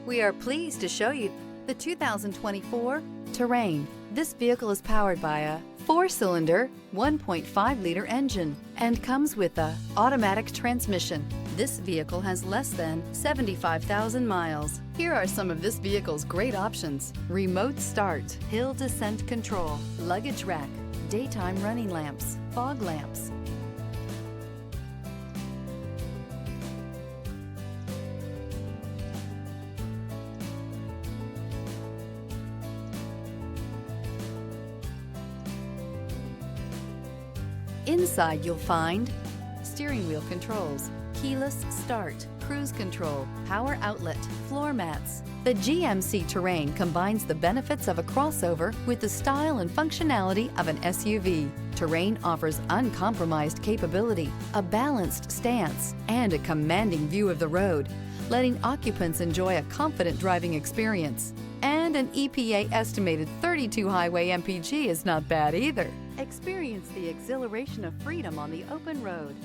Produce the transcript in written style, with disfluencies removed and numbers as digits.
We are pleased to show you the 2024 Terrain. This vehicle is powered by a 4-cylinder, 1.5-liter engine and comes with a automatic transmission. This vehicle has less than 75,000 miles. Here are some of this vehicle's great options: remote start, hill descent control, luggage rack, daytime running lamps, fog lamps. Inside you'll find steering wheel controls, keyless start, cruise control, power outlet, floor mats. The GMC Terrain combines the benefits of a crossover with the style and functionality of an SUV. Terrain offers uncompromised capability, a balanced stance, and a commanding view of the road, letting occupants enjoy a confident driving experience. And an EPA estimated 32 highway MPG is not bad either. Experience the exhilaration of freedom on the open road.